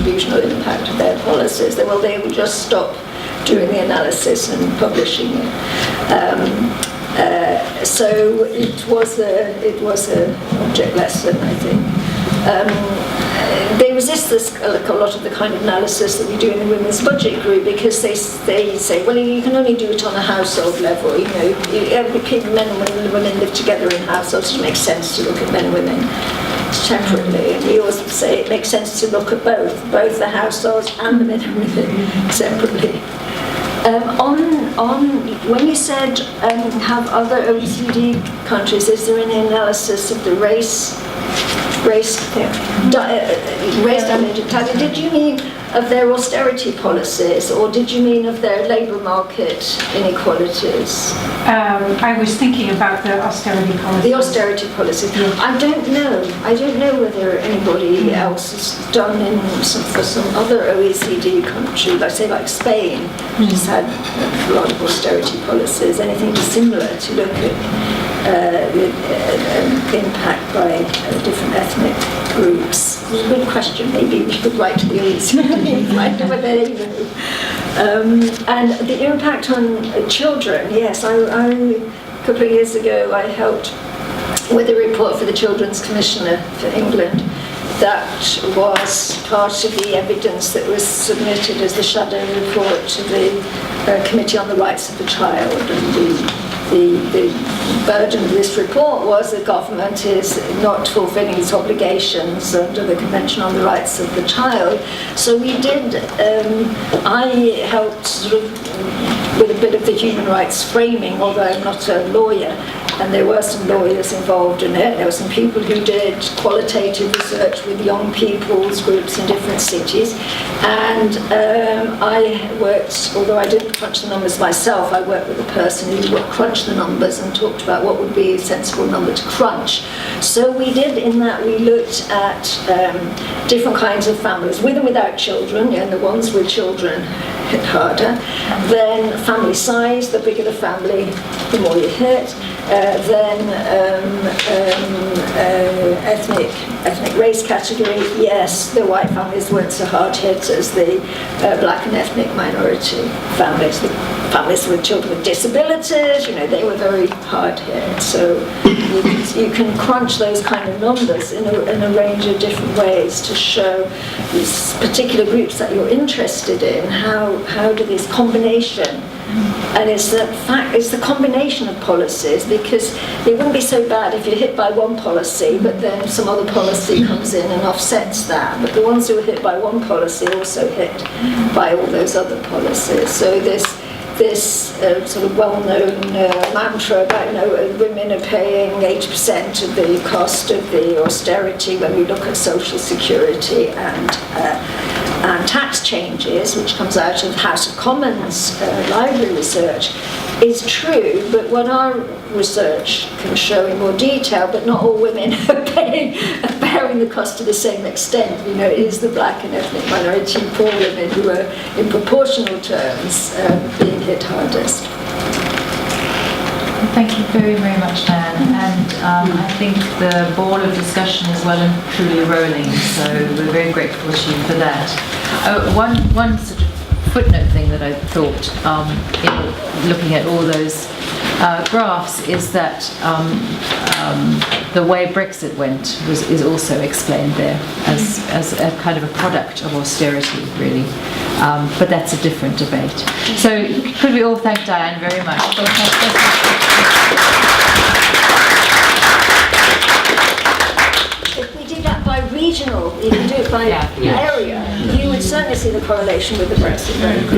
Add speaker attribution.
Speaker 1: contributional impact of their policies, they will just stop doing the analysis and publishing it. So it was a object lesson, I think. They resist this, like a lot of the kind of analysis that we do in the Women's Budget Group, because they say, well, you can only do it on a household level. You know, men and women live together in households. It makes sense to look at men and women separately. And we also say it makes sense to look at both the households and the men and women separately. When you said have other OECD countries, is there any analysis of the race damage? Did you mean of their austerity policies, or did you mean of their labour market inequalities?
Speaker 2: I was thinking about the austerity policies.
Speaker 1: The austerity policies. Yes. I don't know whether anybody else has done for some other OECD country, like Spain, which has had a lot of austerity policies, anything similar to look at the impact by different ethnic groups. It's a good question. Maybe we should write to the OECD and find out whether they know. And the impact on children, yes, a couple of years ago I helped with a report for the Children's Commissioner for England. That was part of the evidence that was submitted as the shadow report to the Committee on the Rights of the Child. And the burden of this report was the government is not fulfilling its obligations under the Convention on the Rights of the Child. So we did, I helped sort of with a bit of the human rights framing, although I'm not a lawyer, and there were some lawyers involved in it. There were some people who did qualitative research with young people's groups in different cities. And I worked, although I didn't crunch the numbers myself, I worked with a person who crunched the numbers and talked about what would be a sensible number to crunch. So we did, in that we looked at different kinds of families, with and without children, and the ones with children hit harder. Then family size, the bigger the family, the more you hit. Then ethnic race category, yes, the white families weren't so hard hit as the black and ethnic minority families. The families with children with disabilities, they were very hard hit. So you can crunch those kind of numbers in a range of different ways to show these particular groups that you're interested in, how do this combination. And it's the combination of policies, because it wouldn't be so bad if you're hit by one policy, but then some other policy comes in and offsets that. But the ones who are hit by one policy also hit by all those other policies. So this sort of well-known mantra about women are paying 80% of the cost of the austerity when we look at social security and tax changes, which comes out of House of Commons library research, is true, but what our research can show in more detail, but not all women are bearing the cost to the same extent. It is the black and ethnic minority poor women who are, in proportional terms, being hit hardest.
Speaker 3: Thank you very, very much, Diane. And I think the ball of discussion is well and truly rolling, so we're very grateful to you for that. One sort of footnote thing that I thought in looking at all those graphs is that the way Brexit went is also explained there as a kind of a product of austerity, really. But that's a different debate. So could we all thank Diane very much?
Speaker 1: If we did that by regional, you could do it by area, you would certainly see the correlation with the Brexit vote.